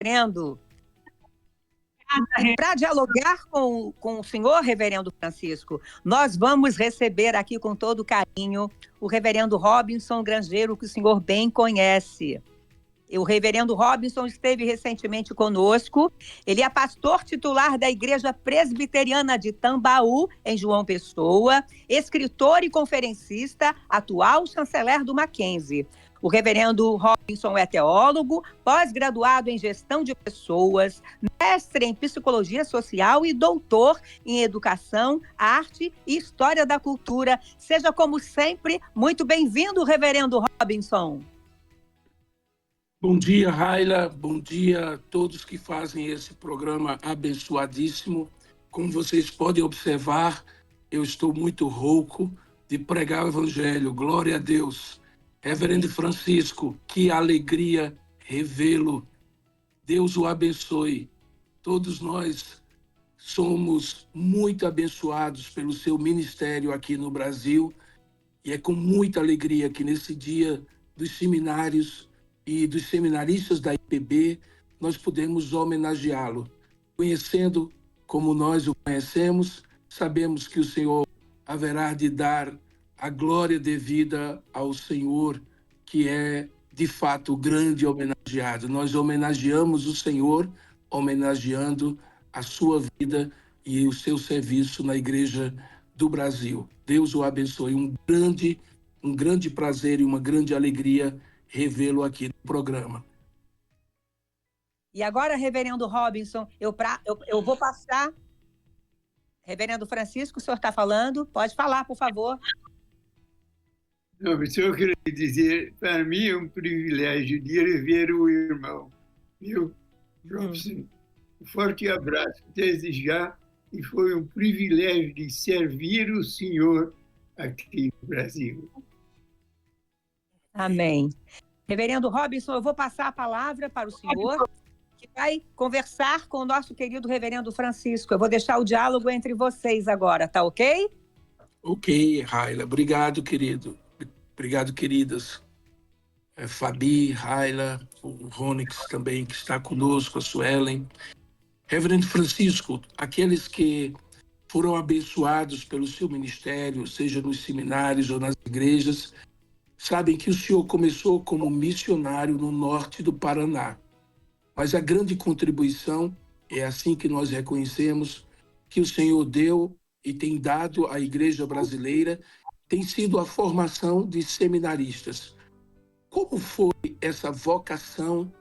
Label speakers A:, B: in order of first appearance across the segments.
A: reverendo. E para dialogar com o senhor, reverendo Francisco, nós vamos receber aqui com todo carinho o reverendo Robinson Grangeiro, que o senhor bem conhece. O reverendo Robinson esteve recentemente conosco. Ele é pastor titular da Igreja Presbiteriana de Tambaú, em João Pessoa, escritor e conferencista, atual chanceler do Mackenzie. O reverendo Robinson é teólogo, pós-graduado em gestão de pessoas, mestre em psicologia social e doutor em educação, arte e história da cultura. Seja, como sempre, muito bem-vindo, reverendo Robinson.
B: Bom dia, Raila. Bom dia a todos que fazem esse programa abençoadíssimo. Como vocês podem observar, eu estou muito rouco de pregar o Evangelho. Glória a Deus. Reverendo Francisco, que alegria revê-lo. Deus o abençoe. Todos nós somos muito abençoados pelo seu ministério aqui no Brasil e é com muita alegria que nesse dia dos seminários e dos seminaristas da IPB nós podemos homenageá-lo. Conhecendo como nós o conhecemos, sabemos que o Senhor haverá de dar a glória devida ao Senhor, que é, de fato, o grande homenageado. Nós homenageamos o Senhor, homenageando a sua vida e o seu serviço na Igreja do Brasil. Deus o abençoe. Um grande prazer e uma grande alegria revê-lo aqui no programa.
A: E agora, reverendo Robinson, eu vou passar... Reverendo Francisco, o senhor está falando? Pode falar, por favor.
C: Não, eu queria dizer, para mim é um privilégio de rever o irmão, viu, Robson? Um forte abraço desde já, e foi um privilégio de servir o Senhor aqui no Brasil.
A: Amém. Reverendo Robinson, eu vou passar a palavra para o senhor, que vai conversar com o nosso querido reverendo Francisco. Eu vou deixar o diálogo entre vocês agora, tá ok?
B: Ok, Raila. Obrigado, querido. Obrigado, queridas. Fabi, Raila, o Ronix também, que está conosco, a Suelen. Reverendo Francisco, aqueles que foram abençoados pelo seu ministério, seja nos seminários ou nas igrejas, sabem que o senhor começou como missionário no norte do Paraná. Mas a grande contribuição, é assim que nós reconhecemos, que o Senhor deu e tem dado à igreja brasileira, tem sido a formação de seminaristas. Como foi essa vocação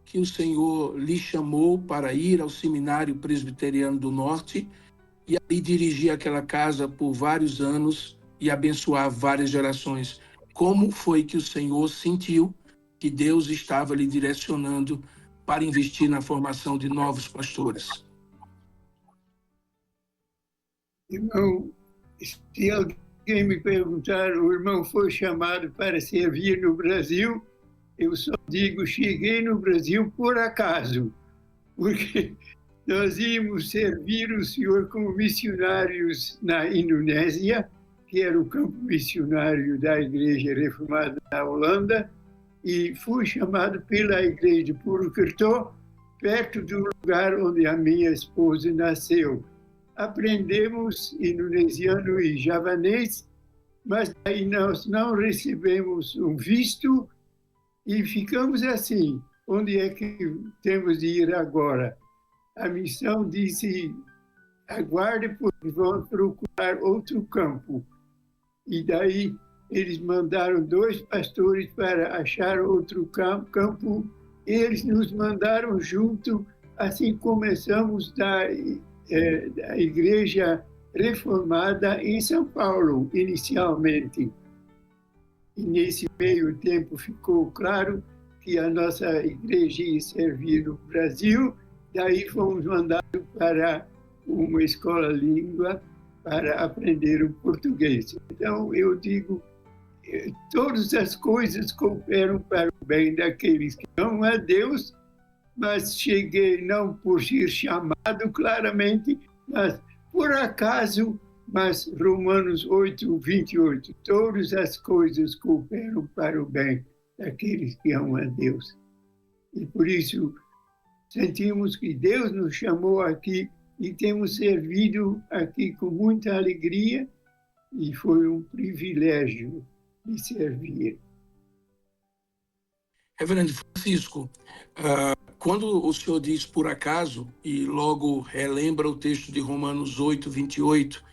B: que o Senhor lhe chamou para ir ao Seminário Presbiteriano do Norte e ali dirigir aquela casa por vários anos e abençoar várias gerações? Como foi que o Senhor sentiu que Deus estava lhe direcionando para investir na formação de novos pastores?
C: Irmão, se alguém me perguntar, o irmão foi chamado para servir no Brasil, eu só digo, cheguei no Brasil por acaso, porque nós íamos servir o Senhor como missionários na Indonésia, que era o campo missionário da Igreja Reformada na Holanda, e fui chamado pela igreja de Purwokerto, perto do lugar onde a minha esposa nasceu. Aprendemos indonesiano e javanês, mas aí nós não recebemos um visto e ficamos assim. Onde é que temos de ir agora? A missão disse, aguarde, porque vamos procurar outro campo. E daí eles mandaram 2 pastores para achar outro campo. Eles nos mandaram junto, assim começamos da Igreja Reformada em São Paulo, inicialmente. E nesse meio tempo ficou claro que a nossa igreja ia servir no Brasil, daí fomos mandados para uma escola língua para aprender o português. Então, eu digo, todas as coisas cooperam para o bem daqueles que amam a Deus, mas cheguei não por ser chamado claramente, mas por acaso, mas Romanos 8, 28, todas as coisas cooperam para o bem daqueles que amam a Deus. E por isso, sentimos que Deus nos chamou aqui e temos servido aqui com muita alegria e foi um privilégio de servir.
B: Reverendo Francisco, quando o senhor diz por acaso, e logo relembra o texto de Romanos 8, 28,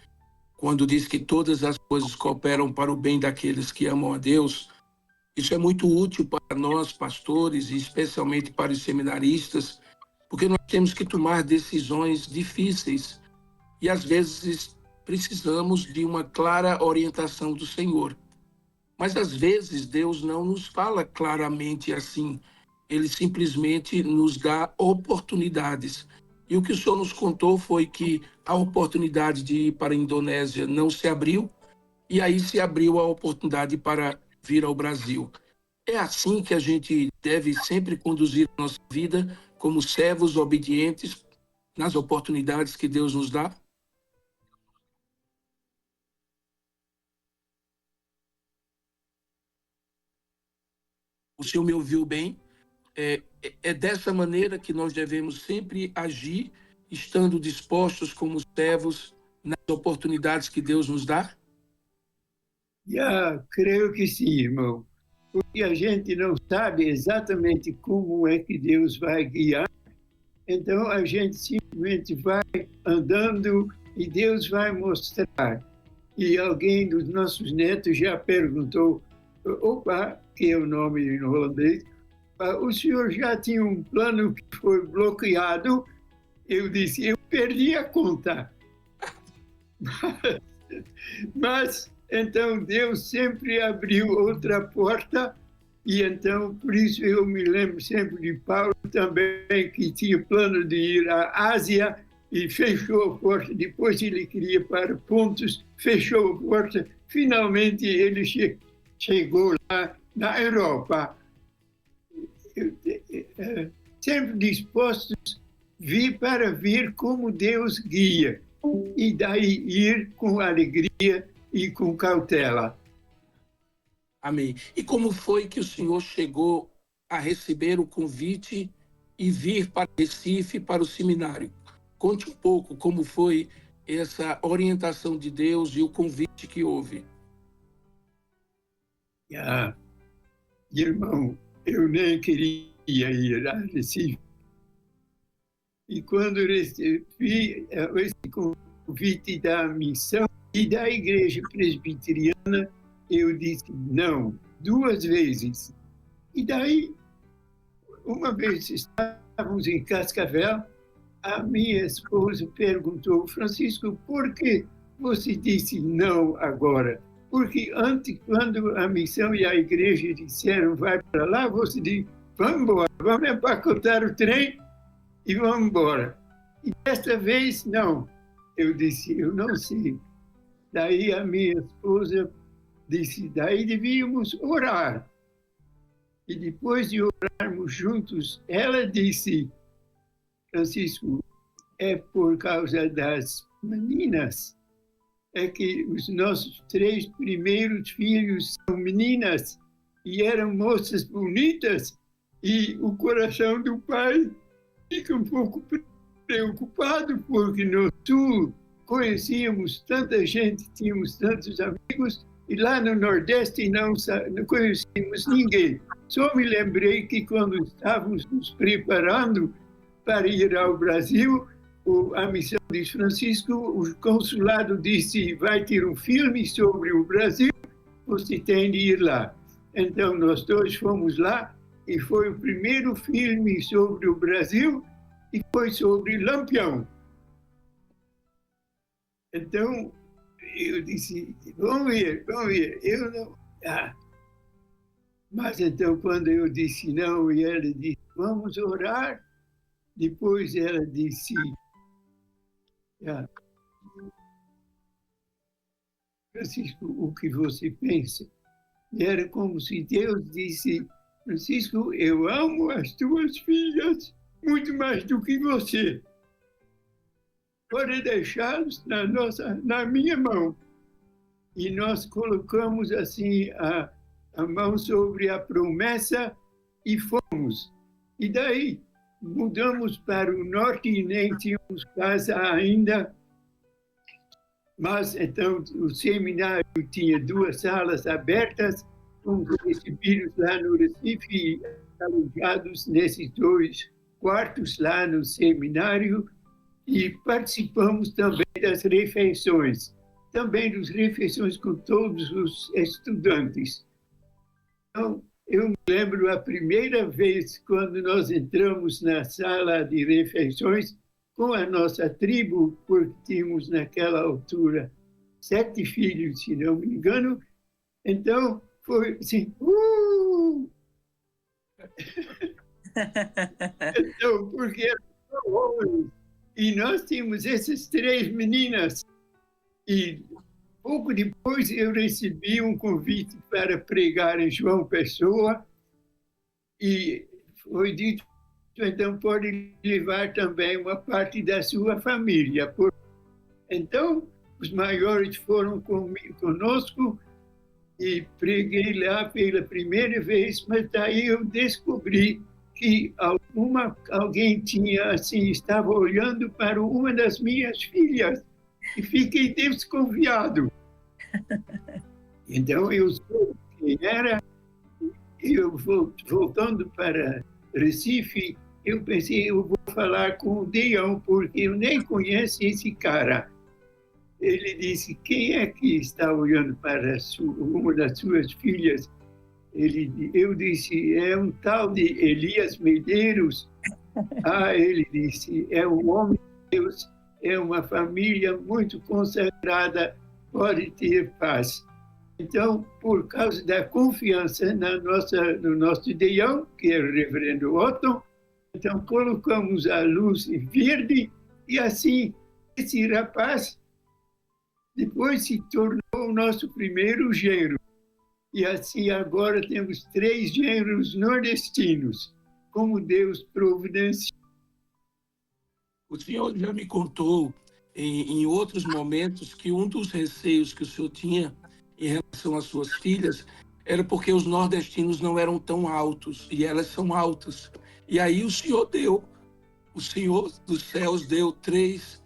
B: quando diz que todas as coisas cooperam para o bem daqueles que amam a Deus, isso é muito útil para nós, pastores, e especialmente para os seminaristas, porque nós temos que tomar decisões difíceis e, às vezes, precisamos de uma clara orientação do Senhor. Mas, às vezes, Deus não nos fala claramente assim. Ele simplesmente nos dá oportunidades. E o que o senhor nos contou foi que a oportunidade de ir para a Indonésia não se abriu, e aí se abriu a oportunidade para vir ao Brasil. É assim que a gente deve sempre conduzir a nossa vida, como servos obedientes nas oportunidades que Deus nos dá? O senhor me ouviu bem? É dessa maneira que nós devemos sempre agir, estando dispostos como servos nas oportunidades que Deus nos dá?
C: Creio que sim, irmão. Porque a gente não sabe exatamente como é que Deus vai guiar, então a gente simplesmente vai andando e Deus vai mostrar. E alguém dos nossos netos já perguntou, opa, que é o nome em holandês, o senhor já tinha um plano que foi bloqueado? Eu disse, eu perdi a conta. Mas então Deus sempre abriu outra porta, e então por isso eu me lembro sempre de Paulo também, que tinha plano de ir à Ásia e fechou a porta. Depois ele queria para Pontos, fechou a porta. Finalmente ele chegou lá na Europa. Sempre dispostos para ver como Deus guia, e daí ir com alegria e com cautela.
B: Amém. E como foi que o senhor chegou a receber o convite e vir para Recife, para o seminário? Conte um pouco como foi essa orientação de Deus e o convite que houve.
C: Irmão, eu nem queria ir a Recife. E quando recebi esse convite da missão e da igreja presbiteriana, eu disse não, 2 vezes. E daí, uma vez estávamos em Cascavel, a minha esposa perguntou, Francisco, por que você disse não agora? Porque antes, quando a missão e a igreja disseram vai para lá, você disse, vamos embora, vamos empacotar o trem e vamos embora. E desta vez, não. Eu disse, eu não sei. Daí a minha esposa disse, daí devíamos orar. E depois de orarmos juntos, ela disse, Francisco, é por causa das meninas. É que os nossos 3 primeiros filhos são meninas e eram moças bonitas, e o coração do pai fica um pouco preocupado, porque no Sul conhecíamos tanta gente, tínhamos tantos amigos, e lá no Nordeste não conhecíamos ninguém. Só me lembrei que quando estávamos nos preparando para ir ao Brasil, a missão de Francisco, o consulado disse, vai ter um filme sobre o Brasil, você tem de ir lá. Então nós dois fomos lá, e foi o primeiro filme sobre o Brasil, e foi sobre Lampião. Então, eu disse, vamos ver. Eu não... Mas então, quando eu disse não, e ela disse, vamos orar, depois ela disse, Francisco, o que você pensa? E era como se Deus disse, Francisco, eu amo as tuas filhas muito mais do que você. Pode deixá-los na minha mão. E nós colocamos assim a mão sobre a promessa e fomos. E daí mudamos para o norte e nem tínhamos casa ainda, mas então o seminário tinha 2 salas abertas, fomos recebidos lá no Recife e alojados nesses 2 quartos lá no seminário e participamos também das refeições, também das refeições com todos os estudantes. Então, eu me lembro a primeira vez quando nós entramos na sala de refeições com a nossa tribo, porque tínhamos naquela altura 7 filhos, se não me engano. Então, foi assim, Então, porque eram tão homens. E nós tínhamos essas 3 meninas. E pouco depois eu recebi um convite para pregar em João Pessoa e foi dito, então pode levar também uma parte da sua família. Então, os maiores foram conosco e preguei lá pela primeira vez, mas daí eu descobri que alguém tinha, assim, estava olhando para uma das minhas filhas e fiquei desconfiado. Então, eu soube quem era, e eu voltando para Recife, eu pensei, eu vou falar com o Deião, porque eu nem conheço esse cara. Ele disse, quem é que está olhando para uma das suas filhas? Eu disse, é um tal de Elias Medeiros. Ele disse, é um homem de Deus, é uma família muito consagrada, pode ter paz. Então, por causa da confiança no nosso Deião, que é o reverendo Otton, então colocamos a luz verde e assim esse rapaz depois se tornou o nosso primeiro genro. E assim agora temos 3 genros nordestinos, como Deus providenciou.
B: O senhor já me contou em outros momentos que um dos receios que o senhor tinha em relação às suas filhas era porque os nordestinos não eram tão altos e elas são altas. E aí o senhor dos céus deu 3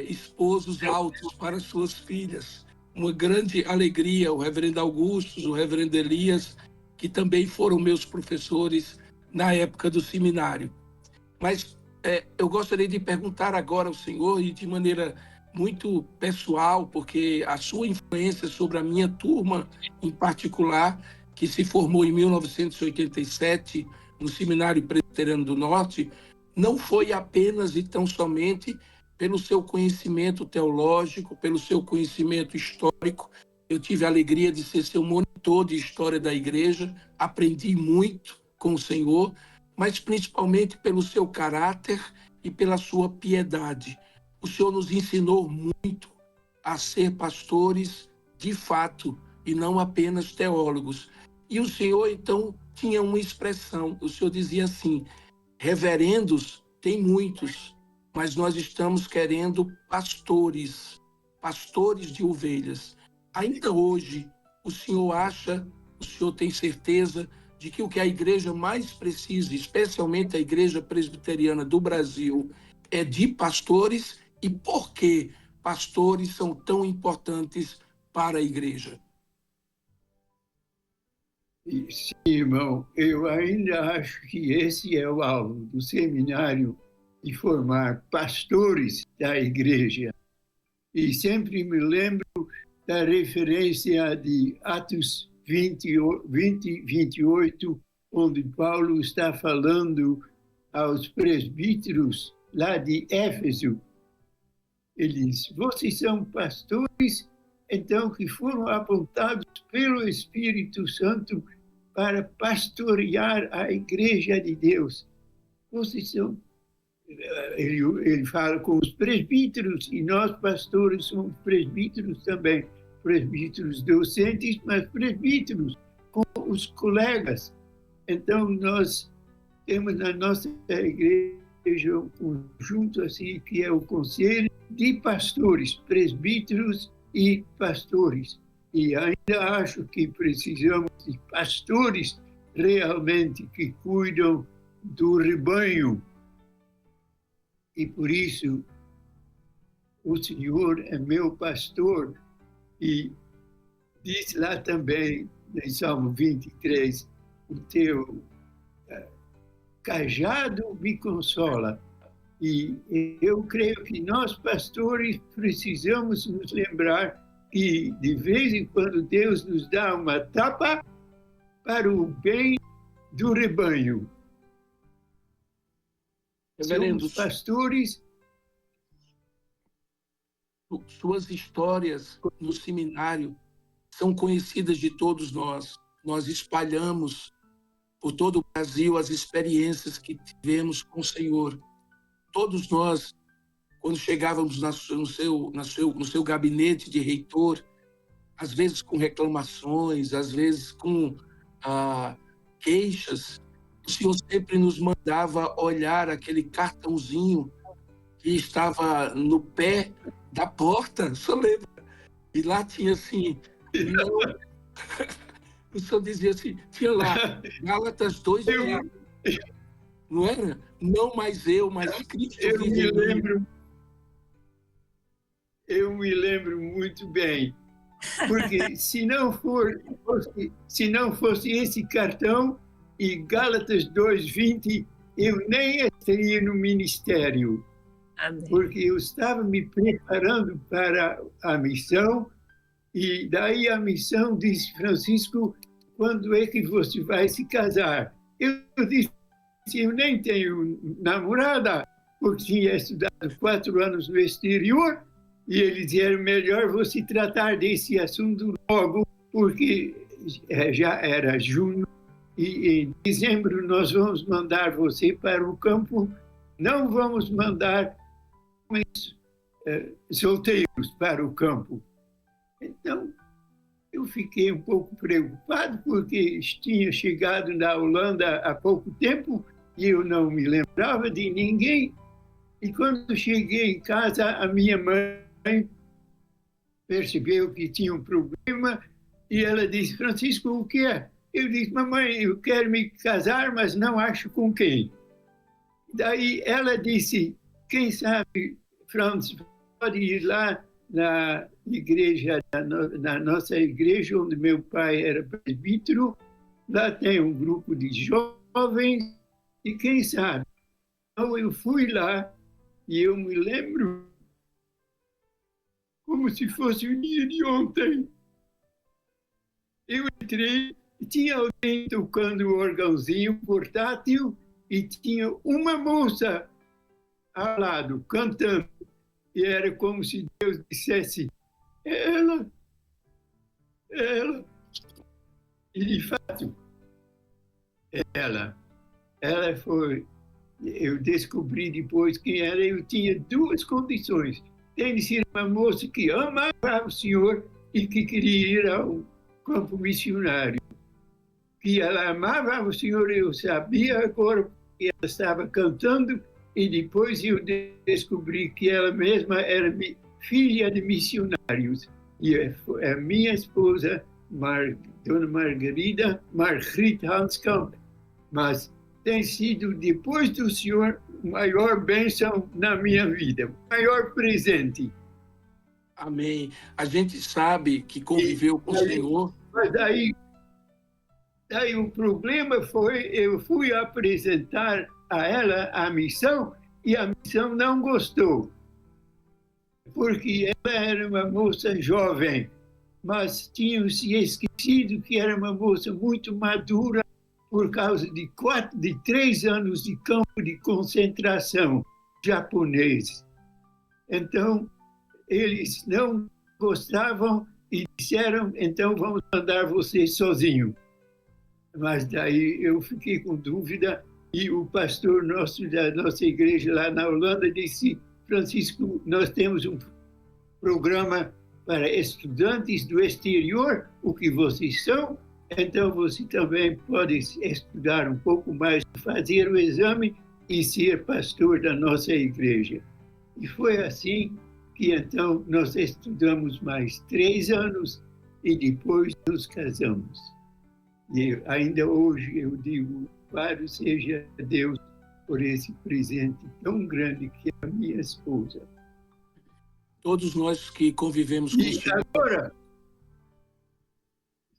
B: esposos altos para suas filhas. Uma grande alegria, o reverendo Augusto, o reverendo Elias, que também foram meus professores na época do seminário. Mas eu gostaria de perguntar agora ao senhor, e de maneira muito pessoal, porque a sua influência sobre a minha turma, em particular, que se formou em 1987 no Seminário Presbiteriano do Norte, não foi apenas e tão somente pelo seu conhecimento teológico, pelo seu conhecimento histórico. Eu tive a alegria de ser seu monitor de história da igreja, aprendi muito com o senhor, mas principalmente pelo seu caráter e pela sua piedade. O senhor nos ensinou muito a ser pastores de fato e não apenas teólogos. E o senhor, então, tinha uma expressão, o senhor dizia assim, reverendos tem muitos, mas nós estamos querendo pastores de ovelhas. Ainda hoje, o senhor tem certeza de que o que a igreja mais precisa, especialmente a igreja presbiteriana do Brasil, é de pastores? E por que pastores são tão importantes para a igreja?
C: Sim, irmão, eu ainda acho que esse é o alvo do seminário, de formar pastores da igreja. E sempre me lembro da referência de Atos 28, onde Paulo está falando aos presbíteros lá de Éfeso. Ele diz, vocês são pastores, então, que foram apontados pelo Espírito Santo para pastorear a igreja de Deus. Vocês são... Ele fala com os presbíteros, e nós, pastores, somos presbíteros também. Presbíteros docentes, mas presbíteros com os colegas. Então, nós temos na nossa igreja um conjunto assim, que é o Conselho de Pastores, presbíteros e pastores. E ainda acho que precisamos de pastores realmente que cuidam do rebanho. E por isso o Senhor é meu pastor. E diz lá também, em Salmo 23, o teu cajado me consola. E eu creio que nós, pastores, precisamos nos lembrar que, de vez em quando, Deus nos dá uma tapa para o bem do rebanho.
B: Reverendo,
C: Somos pastores.
B: suas histórias no seminário são conhecidas de todos nós. Nós espalhamos por todo o Brasil as experiências que tivemos com o Senhor. Todos nós, quando chegávamos no seu gabinete de reitor, às vezes com reclamações, às vezes com queixas, o Senhor sempre nos mandava olhar aquele cartãozinho que estava no pé da porta, só lembra? E lá tinha assim, não... o Senhor dizia assim, tinha lá, Gálatas 2, não era? Não mais eu, mas Cristo vive em mim.
C: Eu me lembro muito bem, porque se não fosse esse cartão e Gálatas 2:20, eu nem estaria no ministério. Amém. Porque eu estava me preparando para a missão, e daí a missão disse, Francisco, quando é que você vai se casar? Eu disse, eu nem tenho namorada, porque tinha estudado 4 anos no exterior, e eles disseram, melhor você tratar desse assunto logo, porque já era junho, e em dezembro nós vamos mandar você para o campo, não vamos mandar homens solteiros para o campo. Então, eu fiquei um pouco preocupado, porque tinha chegado na Holanda há pouco tempo e eu não me lembrava de ninguém. E quando cheguei em casa, a minha mãe percebeu que tinha um problema e ela disse, Francisco, o que é? Eu disse, mamãe, eu quero me casar, mas não acho com quem. Daí ela disse, quem sabe, Franz, pode ir lá na igreja, na nossa igreja, onde meu pai era presbítero, lá tem um grupo de jovens, e quem sabe? Então eu fui lá, e eu me lembro como se fosse o dia de ontem. Eu entrei, e tinha alguém tocando o órgãozinho portátil, e tinha uma moça ao lado, cantando. E era como se Deus dissesse, ela. E, de fato, ela foi... Eu descobri depois quem era. Eu tinha 2 condições. Tem de ser uma moça que amava o Senhor e que queria ir ao campo missionário. Que ela amava o Senhor, eu sabia agora que ela estava cantando, e depois eu descobri que ela mesma era filha de missionários. E a minha esposa, Dona Margarida Hanskamp, mas tem sido, depois do Senhor, a maior bênção na minha vida, o maior presente.
B: Amém. A gente sabe que conviveu com o Senhor.
C: Mas daí o problema foi, eu fui apresentar a ela a missão, e a missão não gostou, porque ela era uma moça jovem, mas tinham se esquecido que era uma moça muito madura por causa de 3 anos de campo de concentração japonês. Então, eles não gostavam e disseram, então vamos mandar você sozinho. Mas daí eu fiquei com dúvida, e o pastor nosso da nossa igreja lá na Holanda disse, Francisco, nós temos um programa para estudantes do exterior, o que vocês são, então você também pode estudar um pouco mais, fazer o exame e ser pastor da nossa igreja. E foi assim que então nós estudamos mais 3 anos e depois nos casamos. E ainda hoje eu digo, louvado seja Deus por esse presente tão grande que é a minha esposa.
B: Todos nós que convivemos com o
C: E
B: Senhor.
C: agora,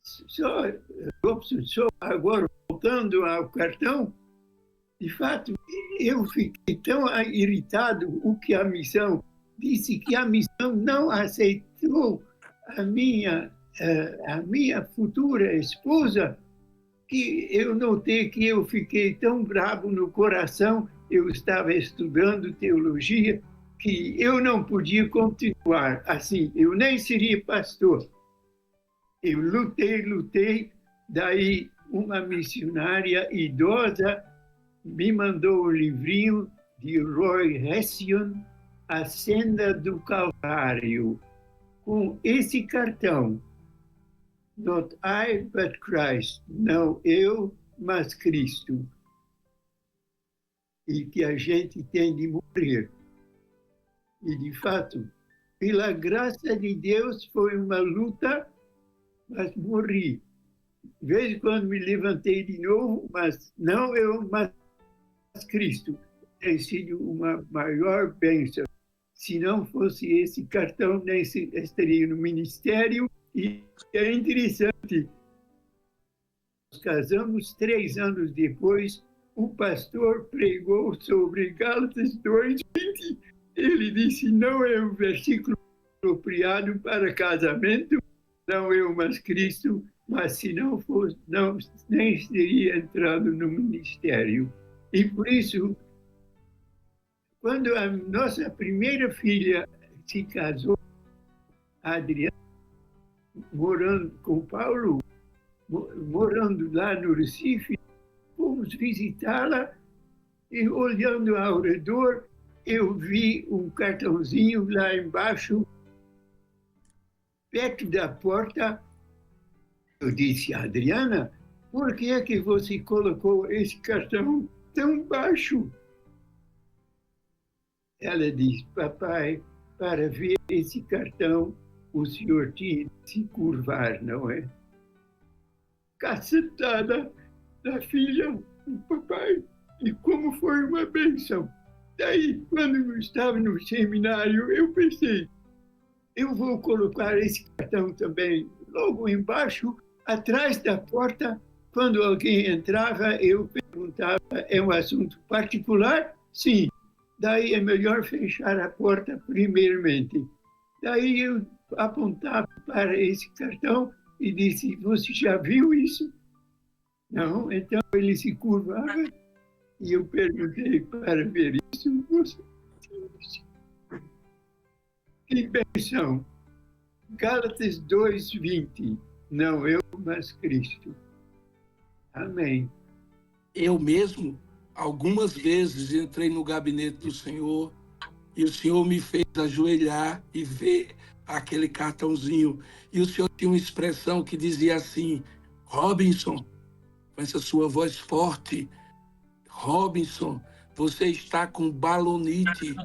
C: só agora, voltando ao cartão, de fato, eu fiquei tão irritado o que a missão disse, que a missão não aceitou a minha futura esposa, que eu notei que eu fiquei tão bravo no coração. Eu estava estudando teologia, que eu não podia continuar assim, eu nem seria pastor. Eu lutei, daí uma missionária idosa me mandou um livrinho de Roy Hession, A Senda do Calvário, com esse cartão: Not I, but Christ. Não eu, mas Cristo. E que a gente tem de morrer. E, de fato, pela graça de Deus, foi uma luta, mas morri. De vez em quando me levantei de novo, mas não eu, mas Cristo. Tem sido uma maior bênção. Se não fosse esse cartão, nem estaria no ministério. E é interessante, nós casamos 3 anos depois, o pastor pregou sobre Gálatas 2:20. Ele disse: não é um versículo apropriado para casamento, não eu, mas Cristo, mas se não fosse, não, nem teria entrado no ministério. E por isso, quando a nossa primeira filha se casou, a Adriana, morando com Paulo, morando lá no Recife, fomos visitá-la e, olhando ao redor, eu vi um cartãozinho lá embaixo, perto da porta. Eu disse: Adriana, por que é que você colocou esse cartão tão baixo? Ela disse: papai, para ver esse cartão, o senhor tinha de se curvar, não é? Cacetada da filha do papai. E como foi uma bênção. Daí, quando eu estava no seminário, eu pensei: eu vou colocar esse cartão também logo embaixo, atrás da porta. Quando alguém entrava, eu perguntava: é um assunto particular? Sim. Daí é melhor fechar a porta primeiramente. Daí eu apontava para esse cartão e disse: você já viu isso? Não. Então ele se curvava e eu perguntei para ver isso. Que bênção! Gálatas 2:20. Não eu, mas Cristo. Amém.
B: Eu mesmo, algumas vezes, entrei no gabinete do Senhor e o Senhor me fez ajoelhar e ver aquele cartãozinho. E o Senhor tinha uma expressão que dizia assim: Robinson, com essa sua voz forte, Robinson, você está com balonite.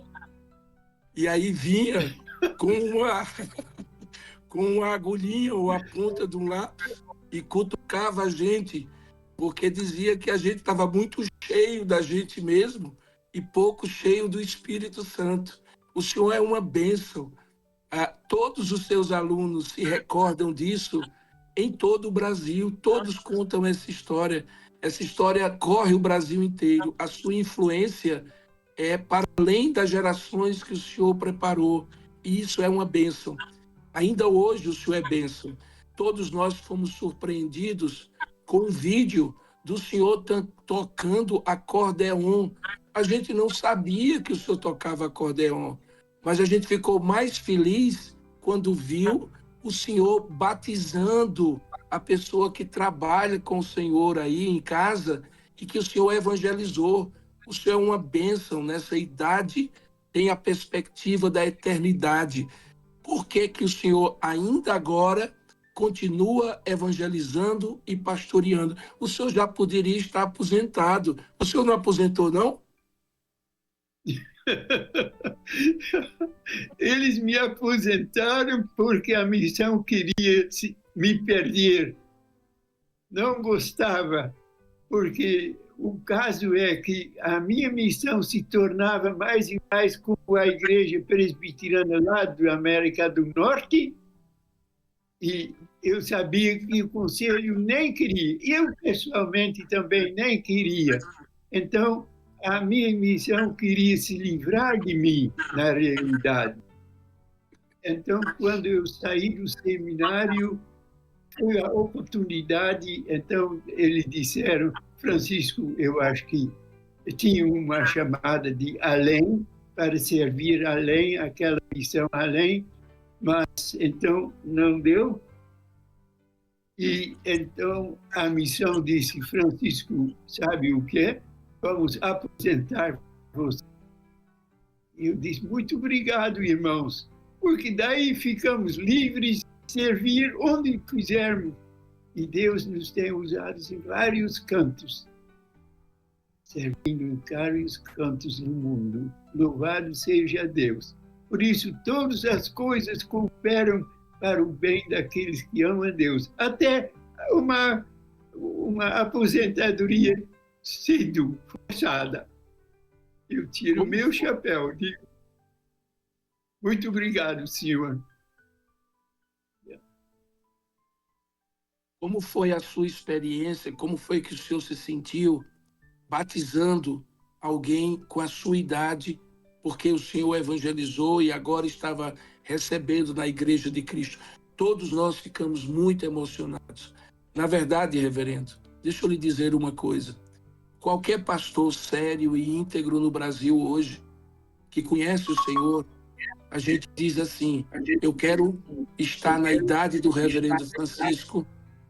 B: E aí vinha com uma agulhinha ou a ponta de um lápis e cutucava a gente, porque dizia que a gente estava muito cheio da gente mesmo e pouco cheio do Espírito Santo. O Senhor é uma bênção. Todos os seus alunos se recordam disso em todo o Brasil, todos contam essa história. Essa história corre o Brasil inteiro. A sua influência é para além das gerações que o Senhor preparou. E isso é uma bênção. Ainda hoje o Senhor é bênção. Todos nós fomos surpreendidos com um vídeo do Senhor tocando acordeon. A gente não sabia que o Senhor tocava acordeon, mas a gente ficou mais feliz quando viu o Senhor batizando a pessoa que trabalha com o Senhor aí em casa e que o Senhor evangelizou. O Senhor é uma bênção nessa idade, tem a perspectiva da eternidade. Por que que o Senhor ainda agora continua evangelizando e pastoreando? O Senhor já poderia estar aposentado. O Senhor não aposentou, não?
C: Eles me aposentaram porque a missão queria me perder. Não gostava, porque o caso é que a minha missão se tornava mais e mais como a igreja presbiteriana lá da América do Norte, e eu sabia que o conselho nem queria. Eu, pessoalmente, também nem queria. Então, a minha missão queria se livrar de mim, na realidade. Então, quando eu saí do seminário, foi a oportunidade. Então, eles disseram, Francisco, eu acho que tinha uma chamada de além, para servir além, aquela missão além, mas então não deu. E então a missão disse, Francisco, sabe o que? Vamos aposentar você. Eu disse, muito obrigado, irmãos, porque daí ficamos livres de servir onde quisermos. E Deus nos tem usado em vários cantos, servindo em vários cantos do mundo. Louvado seja Deus. Por isso, todas as coisas cooperam para o bem daqueles que amam a Deus. Até uma aposentadoria cedo, forçada. Eu tiro o meu chapéu, digo, muito obrigado, senhor.
B: Como foi a sua experiência? Como foi que o senhor se sentiu batizando alguém com a sua idade, porque o senhor evangelizou e agora estava recebendo na Igreja de Cristo? Todos nós ficamos muito emocionados. Na verdade, reverendo, deixa eu lhe dizer uma coisa. Qualquer pastor sério e íntegro no Brasil hoje, que conhece o Senhor, a gente diz assim, eu quero estar na idade do reverendo Francisco,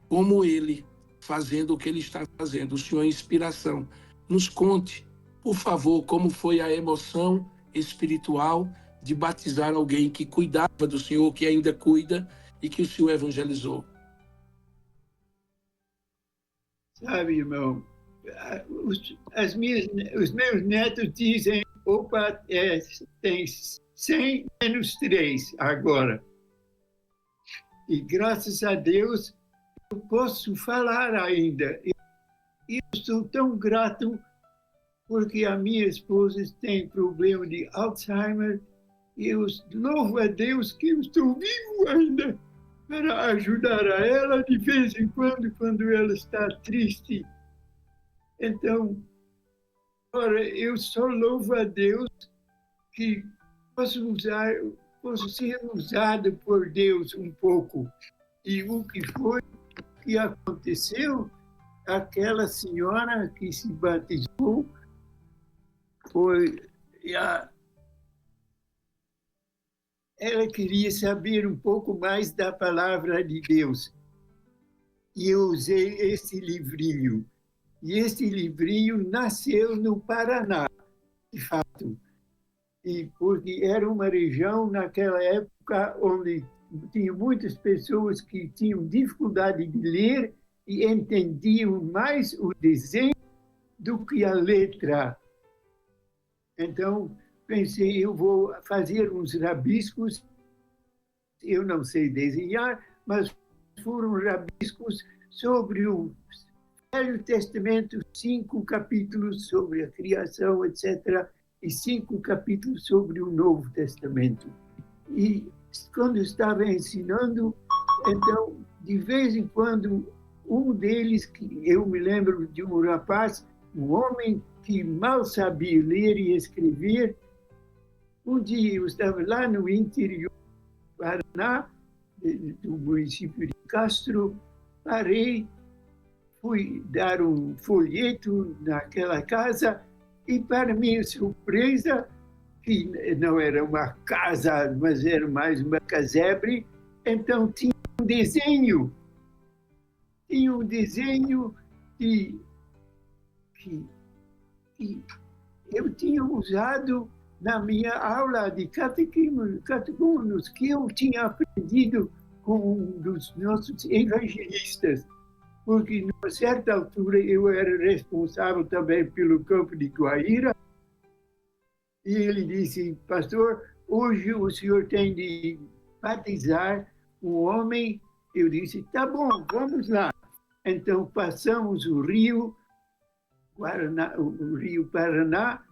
B: como ele, fazendo o que ele está fazendo. O senhor é inspiração. Nos conte, por favor, como foi a emoção espiritual de batizar alguém que cuidava do senhor, que ainda cuida, e que o senhor evangelizou.
C: Sabe, irmão, os meus netos dizem, opa, tem 100 menos 3 agora. E graças a Deus, eu posso falar ainda. Eu estou tão grato porque a minha esposa tem problema de Alzheimer e eu louvo a Deus que eu estou vivo ainda para ajudar a ela de vez em quando ela está triste. Então, agora eu só louvo a Deus que posso ser usado por Deus um pouco. E o que aconteceu, aquela senhora que se batizou, ela queria saber um pouco mais da palavra de Deus. E eu usei esse livrinho. E esse livrinho nasceu no Paraná, de fato. E porque era uma região, naquela época, onde tinha muitas pessoas que tinham dificuldade de ler e entendiam mais o desenho do que a letra. Então, pensei, eu vou fazer uns rabiscos. Eu não sei desenhar, mas foram rabiscos sobre o Velho Testamento, 5 capítulos sobre a criação, etc., e 5 capítulos sobre o Novo Testamento. E quando eu estava ensinando, então, de vez em quando, um deles, que eu me lembro de um rapaz, um homem que mal sabia ler e escrever. Um dia eu estava lá no interior do Paraná, do município de Castro, parei, fui dar um folheto naquela casa e, para minha surpresa, que não era uma casa, mas era mais uma casebre, então tinha um desenho. Tinha um desenho que eu tinha usado na minha aula de catecúmenos, que eu tinha aprendido com um dos nossos evangelistas, porque, numa certa altura, eu era responsável também pelo campo de Guaíra, e ele disse, pastor, hoje o senhor tem de batizar um homem. Eu disse, tá bom, vamos lá. Então, passamos o rio o Rio Paraná,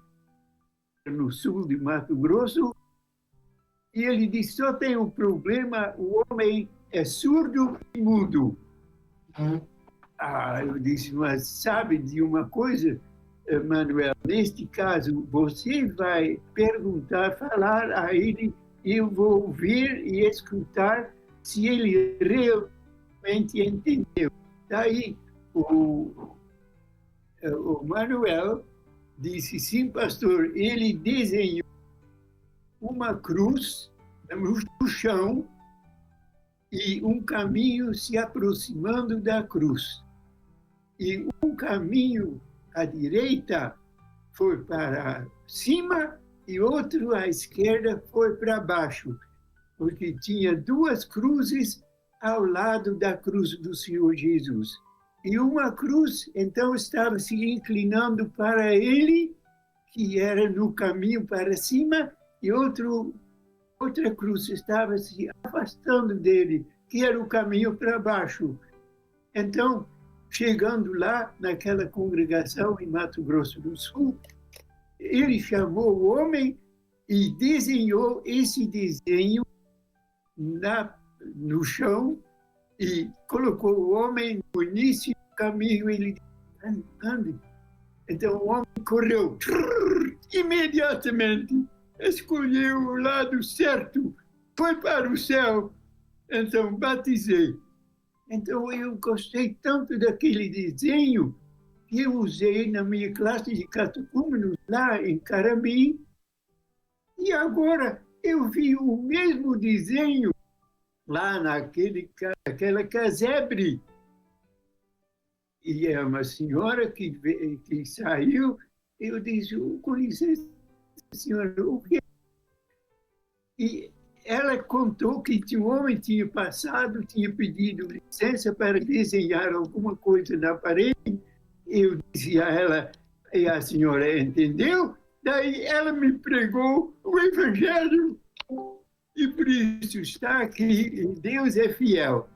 C: no sul de Mato Grosso, e ele disse, só tem um problema, o homem é surdo e mudo. Eu disse, mas sabe de uma coisa, Manuel, neste caso, você vai perguntar, falar a ele, eu vou ouvir e escutar se ele realmente entendeu. Daí, o Manuel disse, sim, pastor, ele desenhou uma cruz no chão e um caminho se aproximando da cruz. E um caminho à direita foi para cima e outro à esquerda foi para baixo, porque tinha duas cruzes ao lado da cruz do Senhor Jesus. E uma cruz, então, estava se inclinando para ele, que era no caminho para cima, e outra cruz estava se afastando dele, que era o caminho para baixo. Então, chegando lá, naquela congregação em Mato Grosso do Sul, ele chamou o homem e desenhou esse desenho no chão e colocou o homem no início do caminho. Ele disse, ande. Então o homem correu imediatamente, escolheu o lado certo, foi para o céu. Então batizei. Então eu gostei tanto daquele desenho que eu usei na minha classe de catecúmenos lá em Caramim. E agora eu vi o mesmo desenho lá naquela casebre. E é uma senhora que saiu, eu disse, com licença, senhora, o quê? E ela contou que um homem tinha passado, tinha pedido licença para desenhar alguma coisa na parede. Eu disse a ela, e a senhora entendeu? Daí ela me pregou o Evangelho. E por isso está que Deus é fiel.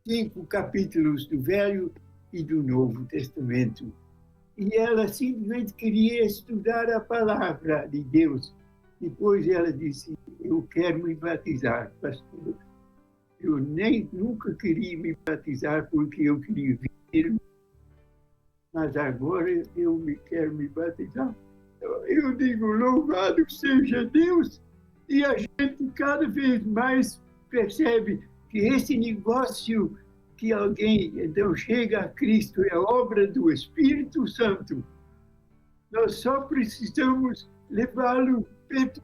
C: 5 capítulos do Velho e do Novo Testamento. E ela simplesmente queria estudar a palavra de Deus. Depois ela disse, eu quero me batizar, pastor. Eu nunca queria me batizar porque eu queria vir, mas agora eu quero me batizar. Eu digo, louvado seja Deus! E a gente cada vez mais percebe que esse negócio que alguém então chega a Cristo é a obra do Espírito Santo. Nós só precisamos levá-lo perto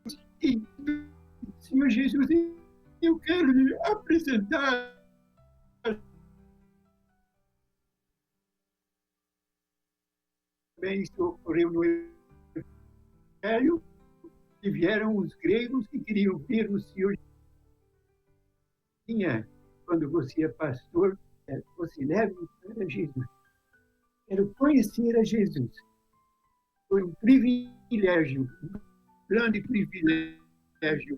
C: do Senhor Jesus. Eu quero lhe apresentar também isso ocorreu no Evangelho, e vieram os gregos que queriam ver o Senhor. Quando você é pastor, você leva para Jesus. Quero conhecer a Jesus. Foi um privilégio, um grande privilégio,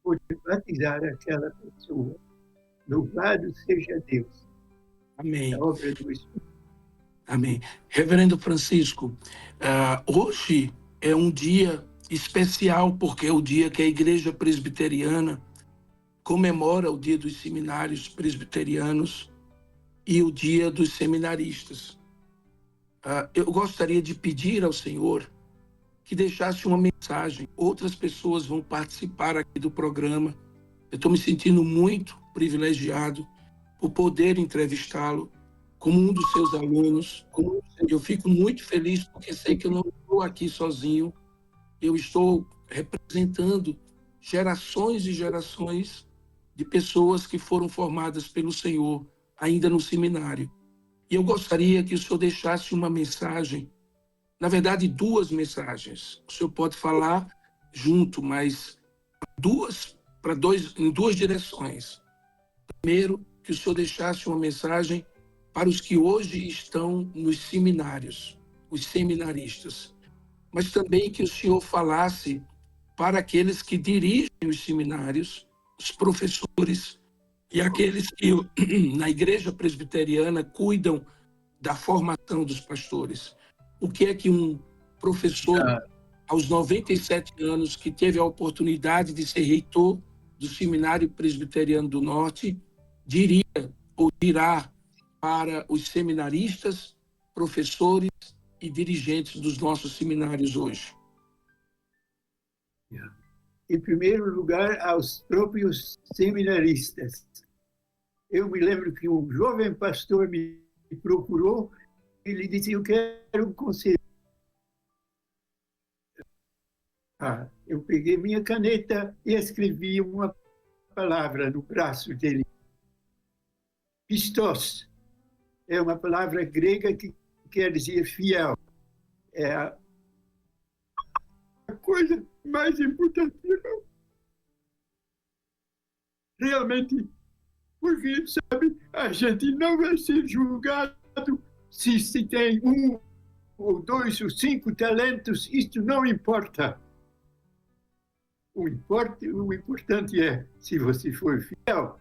C: poder batizar aquela pessoa. Louvado seja Deus.
B: Amém.
C: A obra do Espírito.
B: Amém. Reverendo Francisco, hoje é um dia especial, porque é o dia que a Igreja Presbiteriana comemora o Dia dos Seminários Presbiterianos e o Dia dos Seminaristas. Eu gostaria de pedir ao Senhor que deixasse uma mensagem. Outras pessoas vão participar aqui do programa. Eu estou me sentindo muito privilegiado por poder entrevistá-lo como um dos seus alunos. Eu fico muito feliz porque sei que eu não estou aqui sozinho. Eu estou representando gerações e gerações de pessoas que foram formadas pelo Senhor ainda no seminário. E eu gostaria que o senhor deixasse uma mensagem, na verdade 2 mensagens. O senhor pode falar junto, mas em 2 direções. Primeiro, que o senhor deixasse uma mensagem para os que hoje estão nos seminários, os seminaristas. Mas também que o senhor falasse para aqueles que dirigem os seminários, os professores e aqueles que na Igreja Presbiteriana cuidam da formação dos pastores. O que é que um professor, aos 97 anos, que teve a oportunidade de ser reitor do Seminário Presbiteriano do Norte, diria ou dirá para os seminaristas, professores e dirigentes dos nossos seminários hoje?
C: Em primeiro lugar, aos próprios seminaristas. Eu me lembro que um jovem pastor me procurou, ele disse: eu quero um conselho. Eu peguei minha caneta e escrevi uma palavra no braço dele. Pistos é uma palavra grega que quer dizer fiel. É a coisa mais importante, realmente, porque, sabe, a gente não vai ser julgado se tem 1 ou 2 ou 5 talentos, isso não importa. O importante é se você for fiel.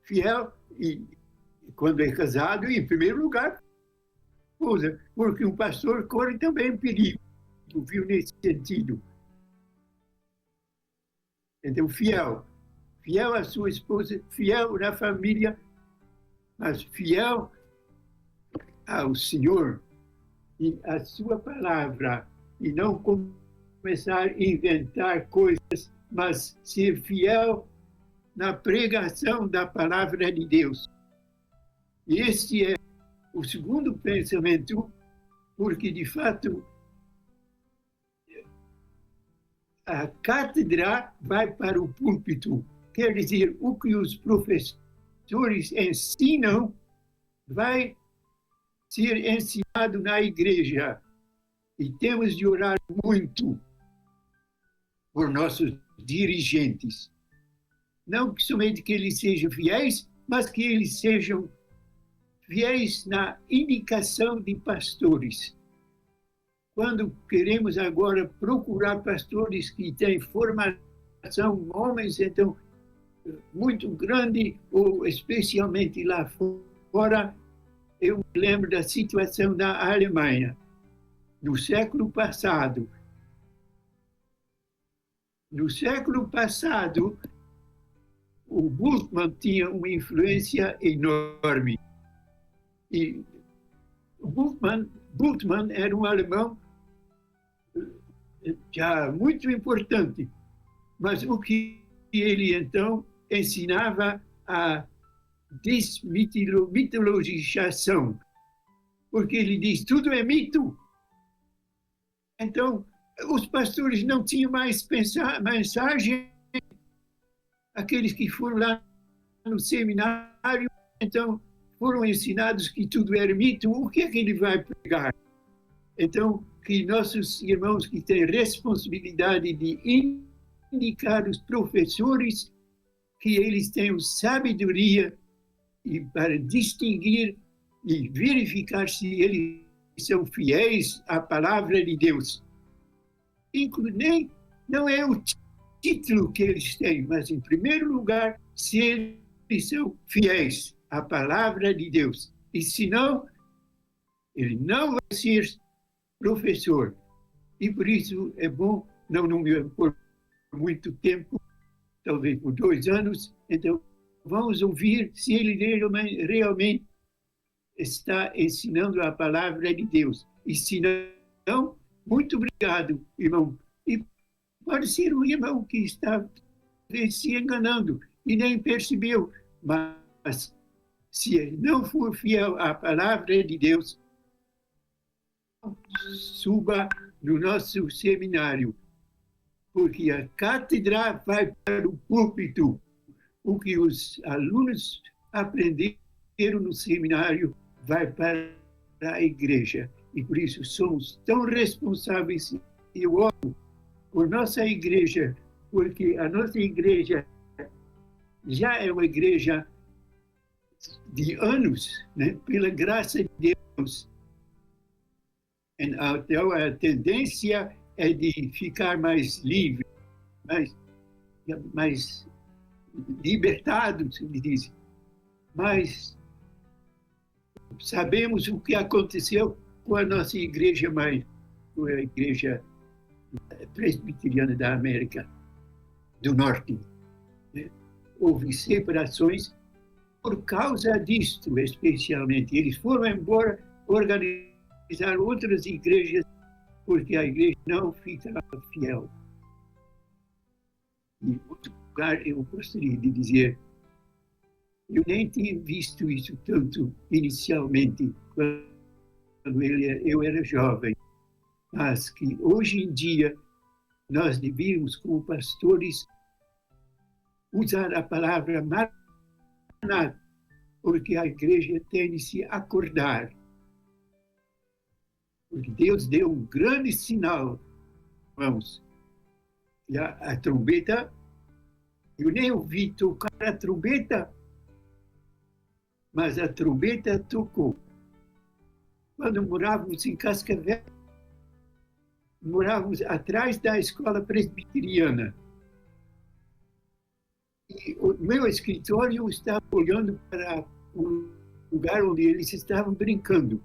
C: Fiel, e quando é casado, em primeiro lugar, porque um pastor corre também perigo, viu, nesse sentido. Então, fiel à sua esposa, fiel na família, mas fiel ao Senhor e à sua palavra, e não começar a inventar coisas, mas ser fiel na pregação da palavra de Deus. E este é o segundo pensamento, porque, de fato, a cátedra vai para o púlpito. Quer dizer, o que os professores ensinam vai ser ensinado na igreja. E temos de orar muito por nossos dirigentes. Não somente que eles sejam fiéis, mas que eles sejam fiéis na indicação de pastores. Quando queremos agora procurar pastores que têm formação, homens, então, muito grande, ou especialmente lá fora, eu me lembro da situação da Alemanha, no século passado. No século passado, o Bultmann tinha uma influência enorme. E o Bultmann era um alemão já muito importante, mas o que ele então ensinava a desmitologização, porque ele diz tudo é mito. Então, os pastores não tinham mais mensagem, aqueles que foram lá no seminário, então foram ensinados que tudo era mito, o que é que ele vai pregar? Então, que nossos irmãos que têm responsabilidade de indicar os professores, que eles tenham sabedoria e para distinguir e verificar se eles são fiéis à palavra de Deus. Nem não é o título que eles têm, mas em primeiro lugar, se eles são fiéis à palavra de Deus. E se não, ele não vai ser professor. E por isso é bom, não por muito tempo, talvez por 2 anos, então vamos ouvir se ele realmente está ensinando a palavra de Deus. E se não, muito obrigado, irmão. E pode ser um irmão que está se enganando e nem percebeu, mas se ele não for fiel à palavra de Deus, suba no nosso seminário, porque a cátedra vai para o púlpito. O que os alunos aprenderam no seminário vai para a igreja. E por isso somos tão responsáveis. Eu oro por nossa igreja, porque a nossa igreja já é uma igreja de anos, né? Pela graça de Deus. Então, a tendência é de ficar mais livre, mais libertado, se me diz. Mas sabemos o que aconteceu com a nossa igreja mãe, com a igreja presbiteriana da América do Norte. Houve separações por causa disto, especialmente. Eles foram embora organizar outras igrejas porque a igreja não ficava fiel. Em outro lugar, eu gostaria de dizer, eu nem tinha visto isso tanto inicialmente, quando eu era jovem, mas que hoje em dia nós devíamos, como pastores, usar a palavra maranata, porque a igreja tem de se acordar. Porque Deus deu um grande sinal, irmãos. E a trombeta, eu nem ouvi tocar a trombeta, mas a trombeta tocou. Quando morávamos em Cascavel, morávamos atrás da escola presbiteriana. E o meu escritório estava olhando para o lugar onde eles estavam brincando.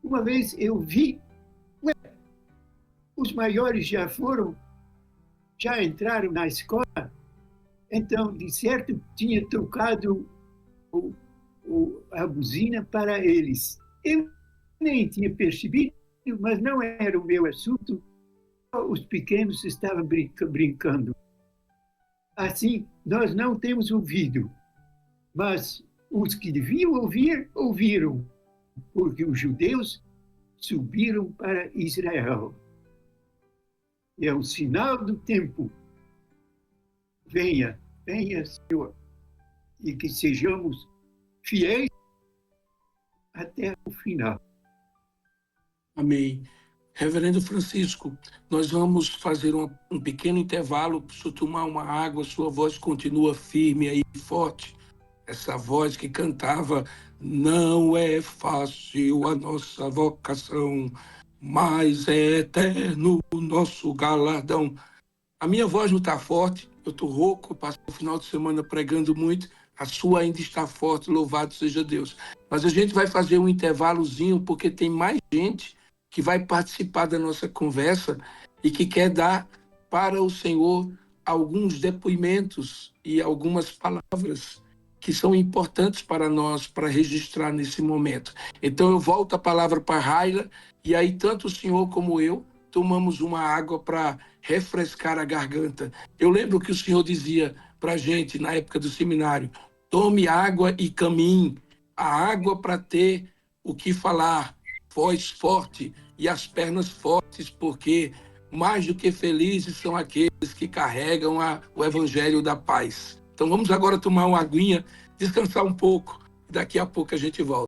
C: Uma vez eu vi, os maiores já entraram na escola, então, de certo, tinha tocado a buzina para eles. Eu nem tinha percebido, mas não era o meu assunto, os pequenos estavam brincando. Assim, nós não temos ouvido, mas os que deviam ouvir, ouviram, porque os judeus subiram para Israel. É um sinal do tempo. Venha, venha, Senhor, e que sejamos fiéis até o final.
B: Amém. Reverendo Francisco, nós vamos fazer um pequeno intervalo para o senhor tomar uma água, sua voz continua firme aí, forte. Essa voz que cantava, não é fácil a nossa vocação, mas é eterno o nosso galardão. A minha voz não está forte, eu estou rouco, passei o final de semana pregando muito, a sua ainda está forte, louvado seja Deus. Mas a gente vai fazer um intervalozinho, porque tem mais gente que vai participar da nossa conversa e que quer dar para o Senhor alguns depoimentos e algumas palavras que são importantes para nós, para registrar nesse momento. Então eu volto a palavra para a Raila, e aí tanto o senhor como eu tomamos uma água para refrescar a garganta. Eu lembro que o senhor dizia para a gente, na época do seminário, tome água e caminhe. A água para ter o que falar, voz forte e as pernas fortes, porque mais do que felizes são aqueles que carregam o evangelho da paz. Então vamos agora tomar uma aguinha, descansar um pouco, e daqui a pouco a gente volta.